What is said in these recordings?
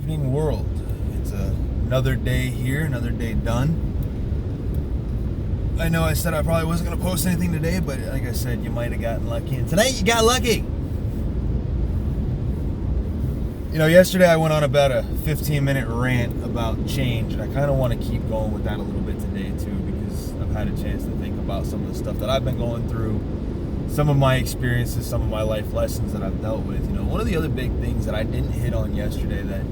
evening, world. It's another day here, another day done. I know I said I probably wasn't going to post anything today, but like I said, you might have gotten lucky. And tonight you got lucky. You know, yesterday I went on about a 15-minute rant about change, and I kind of want to keep going with that a little bit today too, because I've had a chance to think about some of the stuff that I've been going through, some of my experiences, some of my life lessons that I've dealt with. You know, one of the other big things that I didn't hit on yesterday that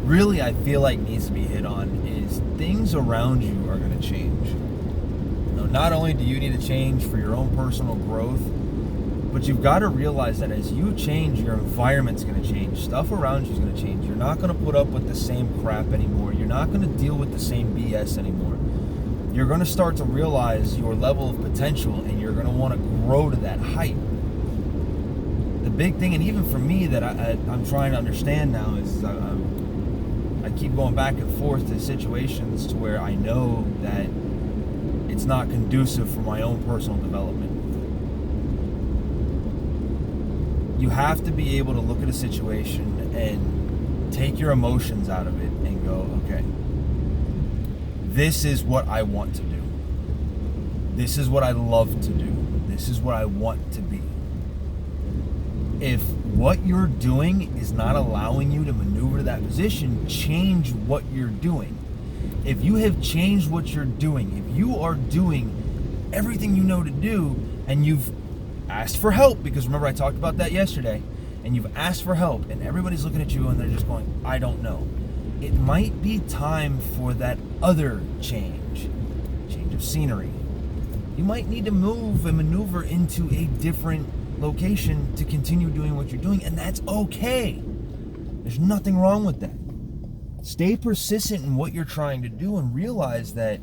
really I feel like needs to be hit on is things around you are going to change. You know, not only do you need to change for your own personal growth, but you've got to realize that as you change, your environment's going to change. Stuff around you is going to change. You're not going to put up with the same crap anymore. You're not going to deal with the same BS anymore. You're going to start to realize your level of potential, and you're going to want to grow to that height. The big thing, and even for me, that I'm trying to understand now is I keep going back and forth to situations to where I know that it's not conducive for my own personal development. You have to be able to look at a situation and take your emotions out of it and go, okay, this is what I want to do. This is what I love to do. This is what I want to be. If what you're doing is not allowing you to maneuver to that position, change what you're doing. If you have changed what you're doing, if you are doing everything you know to do, and you've asked for help, because remember I talked about that yesterday, and you've asked for help and everybody's looking at you and they're just going, I don't know. It might be time for that other change of scenery. You might need to move and maneuver into a different location to continue doing what you're doing, and that's okay. There's nothing wrong with that. Stay persistent in what you're trying to do and realize that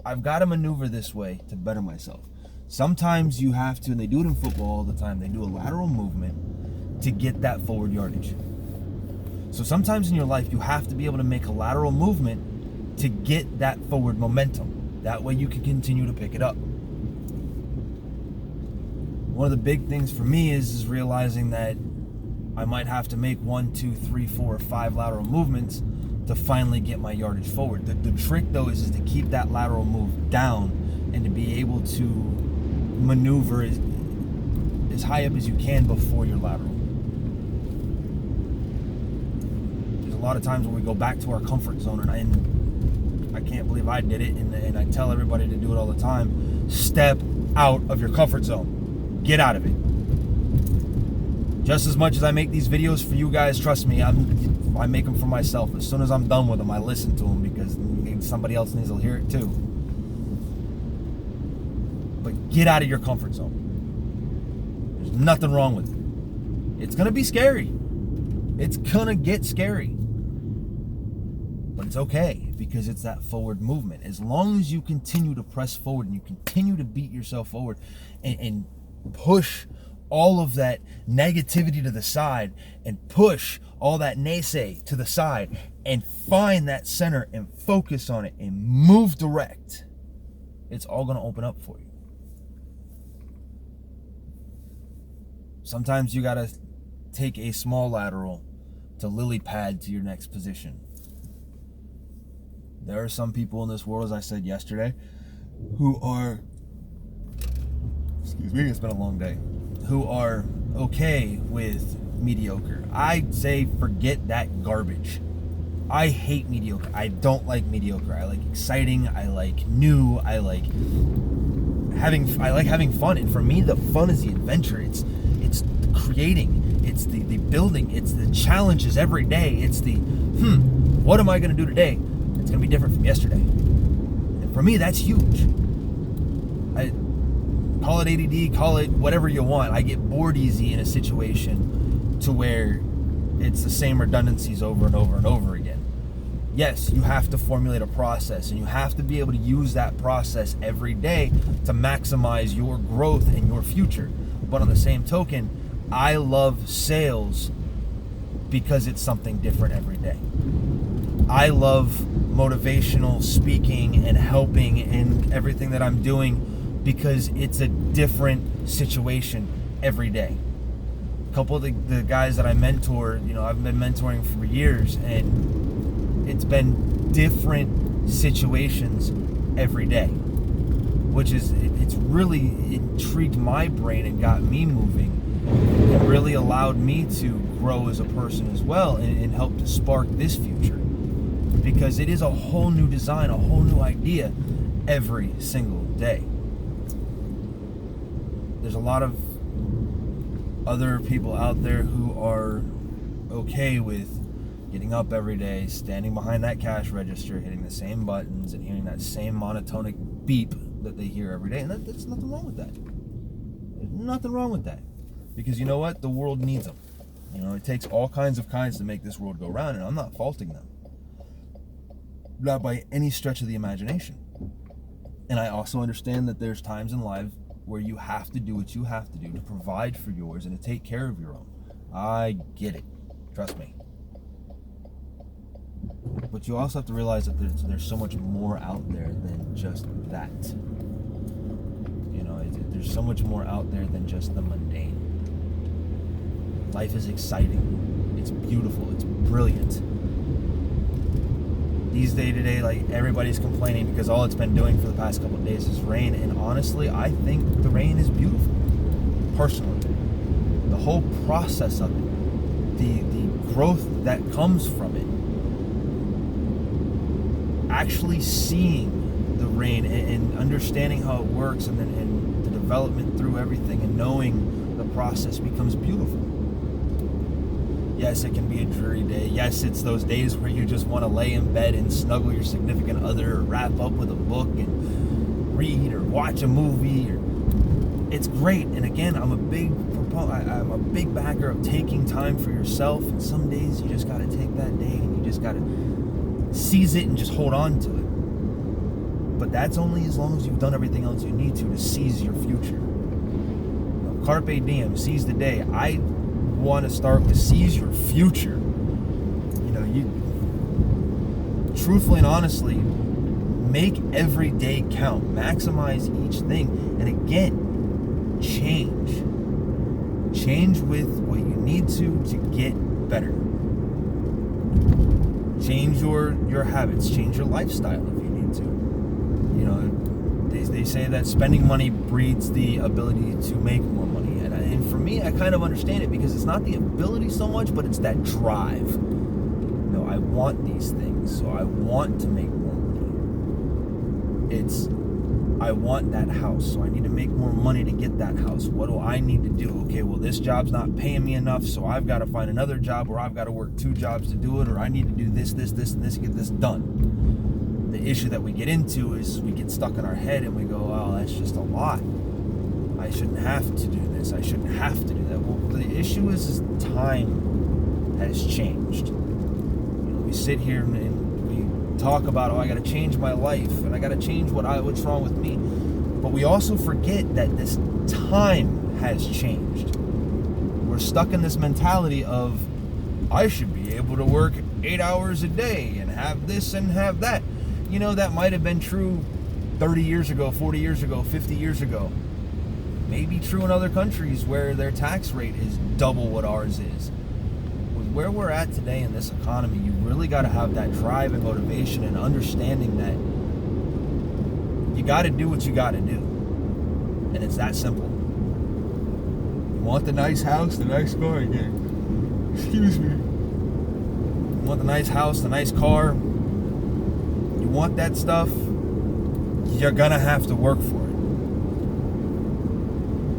I've got to maneuver this way to better myself. Sometimes you have to, and they do it in football all the time, they do a lateral movement to get that forward yardage. So sometimes in your life, you have to be able to make a lateral movement to get that forward momentum. That way you can continue to pick it up. One of the big things for me is realizing that I might have to make 1, 2, 3, 4, or 5 lateral movements to finally get my yardage forward. The trick though is to keep that lateral move down and to be able to maneuver as high up as you can before your lateral. There's a lot of times when we go back to our comfort zone, and I can't believe I did it, and I tell everybody to do it all the time. Step out of your comfort zone. Get out of it. Just as much as I make these videos for you guys, trust me, I make them for myself. As soon as I'm done with them, I listen to them because somebody else needs to hear it too. But get out of your comfort zone. There's nothing wrong with it. It's going to be scary. It's going to get scary. But it's okay, because it's that forward movement. As long as you continue to press forward and you continue to beat yourself forward and push all of that negativity to the side and push all that naysay to the side and find that center and focus on it and move direct, it's all going to open up for you. Sometimes you got to take a small lateral to lily pad to your next position. There are some people in this world, as I said yesterday, who are, excuse me, it's been a long day, who are okay with mediocre. I say forget that garbage. I hate mediocre. I don't like mediocre. I like exciting. I like new. I like having fun. And for me, the fun is the adventure. It's the creating. It's the building. It's the challenges every day. It's the, what am I going to do today? It's going to be different from yesterday. And for me, that's huge. I call it ADD, call it whatever you want. I get bored easy in a situation to where it's the same redundancies over and over and over again. Yes, you have to formulate a process, and you have to be able to use that process every day to maximize your growth and your future. But on the same token, I love sales because it's something different every day. I love motivational speaking and helping and everything that I'm doing because it's a different situation every day. couple of the guys that I mentor, I've been mentoring for years, and it's been different situations every day, which is, it's really intrigued my brain and got me moving. It really allowed me to grow as a person as well, and help to spark this future, because it is a whole new design, a whole new idea every single day. There's a lot of other people out there who are okay with getting up every day, standing behind that cash register, hitting the same buttons, and hearing that same monotonic beep that they hear every day. And there's nothing wrong with that. There's nothing wrong with that. Because you know what? The world needs them. It takes all kinds to make this world go round, and I'm not faulting them. Not by any stretch of the imagination. And I also understand that there's times in life where you have to do what you have to do to provide for yours and to take care of your own. I get it. Trust me. But you also have to realize that there's so much more out there than just that. There's so much more out there than just the mundane. Life is exciting. It's beautiful. It's brilliant. These day-to-day, like, everybody's complaining because all it's been doing for the past couple of days is rain. And honestly, I think the rain is beautiful. Personally. The whole process of it. The growth that comes from it. Actually seeing the rain and understanding how it works, and the development through everything, and knowing the process becomes beautiful. Yes, it can be a dreary day. Yes, it's those days where you just want to lay in bed and snuggle your significant other, or wrap up with a book and read or watch a movie. It's great. And again, I'm a big backer of taking time for yourself. And some days you just got to take that day and you just got to seize it and just hold on to it. But that's only as long as you've done everything else you need to seize your future. Carpe diem, seize the day. I want to start with seize your future. You truthfully and honestly make every day count, maximize each thing, and again, change with what you need to get better. Change your habits, change your lifestyle if you need to. They say that spending money breeds the ability to make more money. And for me, I kind of understand it, because it's not the ability so much, but it's that drive. I want these things, so I want to make more money. I want that house, so I need to make more money to get that house. What do I need to do? Okay, well, this job's not paying me enough, so I've got to find another job, or I've got to work 2 jobs to do it, or I need to do this, and this to get this done. The issue that we get into is we get stuck in our head and we go, oh, that's just a lot. I shouldn't have to do this. I shouldn't have to do that. Well, the issue is time has changed. We sit here and we talk about, oh, I got to change my life, and I got to change what's wrong with me. But we also forget that this time has changed. We're stuck in this mentality of, I should be able to work 8 hours a day and have this and have that. That might have been true 30 years ago, 40 years ago, 50 years ago. Maybe true in other countries where their tax rate is double what ours is. With where we're at today in this economy, you really got to have that drive and motivation and understanding that you got to do what you got to do. And it's that simple. You want the nice house, the nice car again. Excuse me. You want the nice house, the nice car. You want that stuff, you're gonna have to work for it.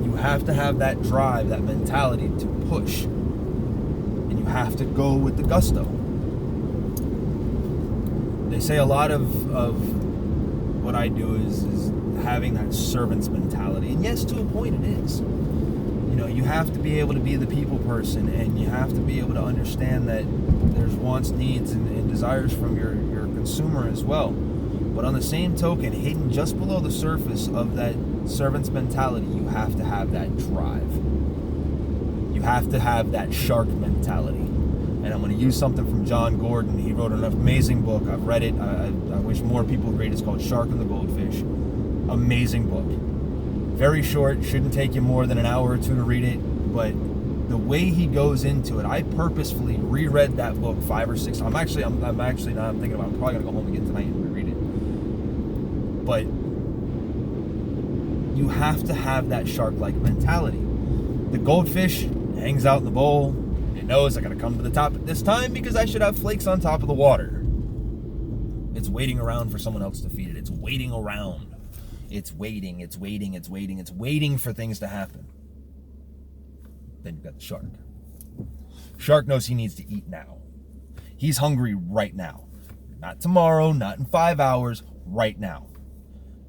You have to have that drive, that mentality to push. And you have to go with the gusto. They say a lot of what I do is having that servant's mentality. And yes, to a point it is. You have to be able to be the people person, and you have to be able to understand that there's wants, needs, and desires from your consumer as well. But on the same token, hidden just below the surface of that servant's mentality, you have to have that drive. You have to have that shark mentality. And I'm going to use something from John Gordon. He wrote an amazing book. I've read it. I wish more people would read it. It's called Shark and the Goldfish. Amazing book. Very short. Shouldn't take you more than an hour or two to read it. But the way he goes into it, I purposefully reread that book 5 or 6 times. I'm actually not. I'm thinking about. I'm probably gonna go home again tonight and reread it. But you have to have that shark-like mentality. The goldfish hangs out in the bowl. It knows I gotta come to the top at this time because I should have flakes on top of the water. It's waiting around for someone else to feed it. It's waiting around. It's waiting for things to happen. Then you've got the shark. Shark knows he needs to eat now. He's hungry right now. Not tomorrow, not in 5 hours, right now.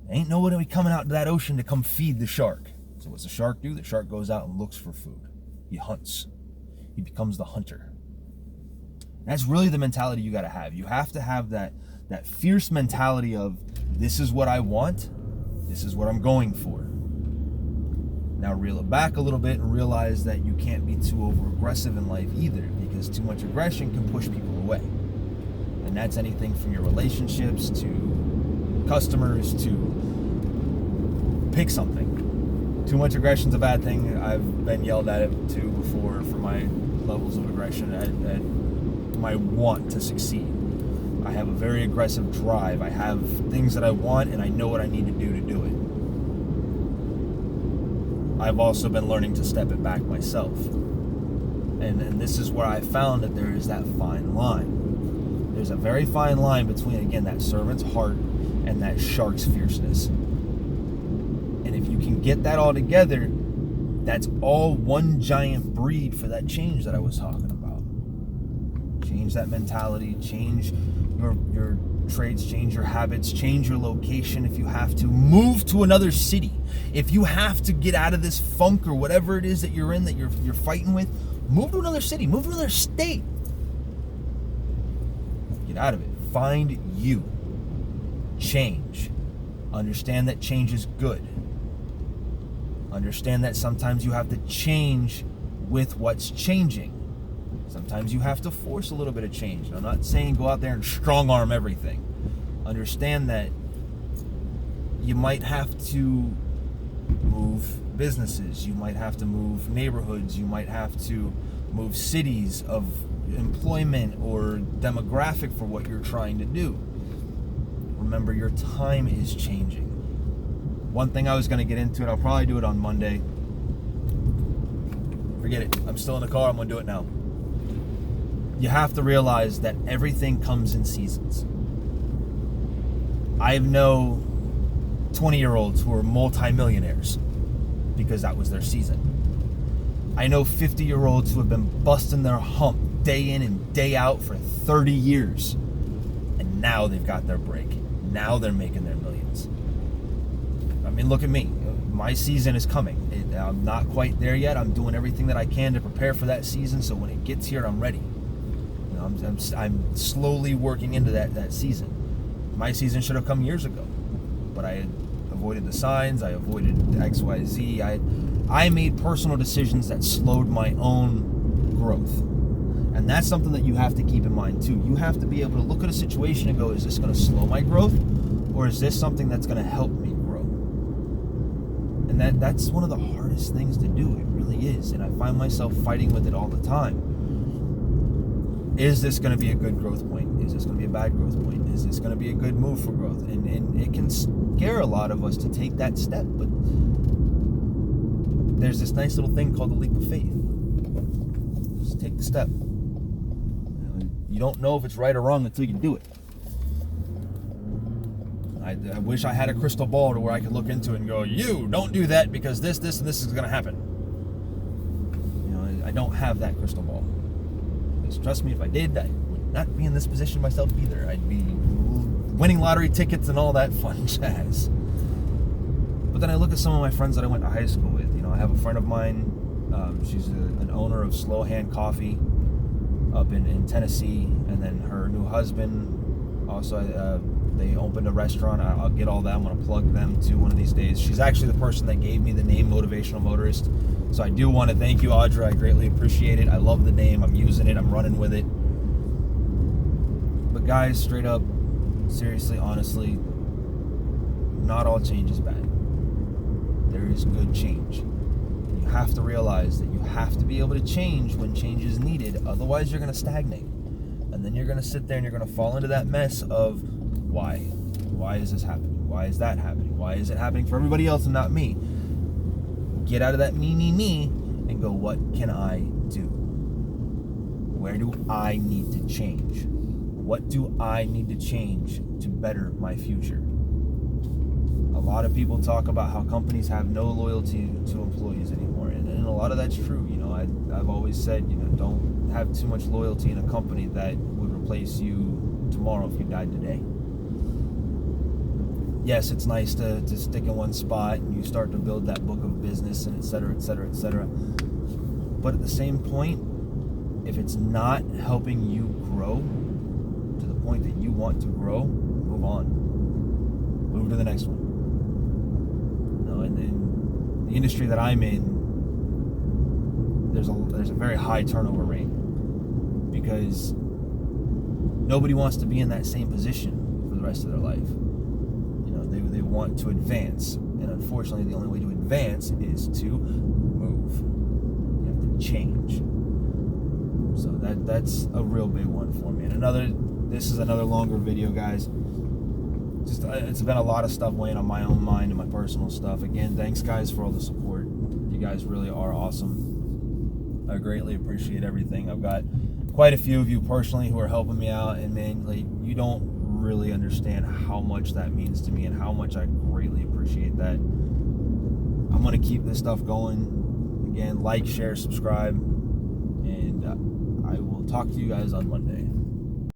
Ain't nobody coming out to that ocean to come feed the shark. So what's the shark do? The shark goes out and looks for food. He hunts. He becomes the hunter. That's really the mentality you got to have. You have to have that fierce mentality of, this is what I want, this is what I'm going for. Now reel it back a little bit and realize that you can't be too over-aggressive in life either, because too much aggression can push people away. And that's anything from your relationships to customers to pick something. Too much aggression's a bad thing. I've been yelled at it too before for my levels of aggression and my want to succeed. I have a very aggressive drive. I have things that I want and I know what I need to do it. I've also been learning to step it back myself. And this is where I found that there is that fine line. There's a very fine line between, again, that servant's heart and that shark's fierceness. And if you can get that all together, that's all one giant breed for that change that I was talking about. Change that mentality, change your traits, change your habits, change your location if you have to. Move to another city. If you have to get out of this funk or whatever it is that you're in, that you're fighting with, move to another city, move to another state. Get out of it. Find you. Change. Understand that change is good. Understand that sometimes you have to change with what's changing. Sometimes you have to force a little bit of change. I'm not saying go out there and strong arm everything. Understand that you might have to move businesses. You might have to move neighborhoods. You might have to move cities of employment or demographic for what you're trying to do. Remember, your time is changing. One thing I was going to get into, and I'll probably do it on Monday. Forget it. I'm still in the car. I'm going to do it now. You have to realize that everything comes in seasons. I know 20-year-olds who are multimillionaires because that was their season. I know 50-year-olds who have been busting their hump day in and day out for 30 years. And now they've got their break. Now they're making their millions. I mean, look at me. My season is coming. I'm not quite there yet. I'm doing everything that I can to prepare for that season, so when it gets here, I'm ready. I'm slowly working into that season. My season should have come years ago, but I had avoided the signs. I avoided XYZ. I made personal decisions that slowed my own growth, and that's something that you have to keep in mind too. You have to be able to look at a situation and go, is this going to slow my growth, or is this something that's going to help me grow? And that's one of the hardest things to do. It really is, and I find myself fighting with it all the time. Is this going to be a good growth point? Is this going to be a bad growth point? Is this going to be a good move for growth? And it can scare a lot of us to take that step, but there's this nice little thing called the leap of faith. Just take the step. You don't know if it's right or wrong until you do it. I wish I had a crystal ball to where I could look into it and go, you don't do that because this, and this is going to happen. I don't have that crystal ball. Because trust me, if I did, I would not be in this position myself either. I'd be winning lottery tickets and all that fun jazz. But then I look at some of my friends that I went to high school with. I have a friend of mine. She's an owner of Slow Hand Coffee up in Tennessee, and then her new husband also. They opened a restaurant. I'll get all that. I'm going to plug them too one of these days. She's actually the person that gave me the name Motivational Motorist. So I do want to thank you, Audra. I greatly appreciate it. I love the name. I'm using it. I'm running with it. But guys, straight up, seriously, honestly, not all change is bad. There is good change. You have to realize that you have to be able to change when change is needed. Otherwise, you're going to stagnate. And then you're going to sit there and you're going to fall into that mess of why? Why is this happening? Why is that happening? Why is it happening for everybody else and not me? Get out of that me, and go, what can I do? Where do I need to change? What do I need to change to better my future? A lot of people talk about how companies have no loyalty to employees anymore, and a lot of that's true. You know, I've always said, don't have too much loyalty in a company that would replace you tomorrow if you died today. Yes, it's nice to stick in one spot and you start to build that book of business and et cetera, et cetera, et cetera. But at the same point, if it's not helping you grow to the point that you want to grow, move on. Move to the next one. In the industry that I'm in, there's a very high turnover rate because nobody wants to be in that same position for the rest of their life. They want to advance, and unfortunately the only way to advance is to move. You have to change. So that's a real big one for me. And this is another longer video, guys. Just it's been a lot of stuff weighing on my own mind and my personal stuff. Again, thanks guys for all the support. You guys really are awesome. I greatly appreciate everything. I've got quite a few of you personally who are helping me out, and man, like, you don't really understand how much that means to me and how much I greatly appreciate that. I'm going to keep this stuff going. Again, like, share, subscribe, and I will talk to you guys on Monday.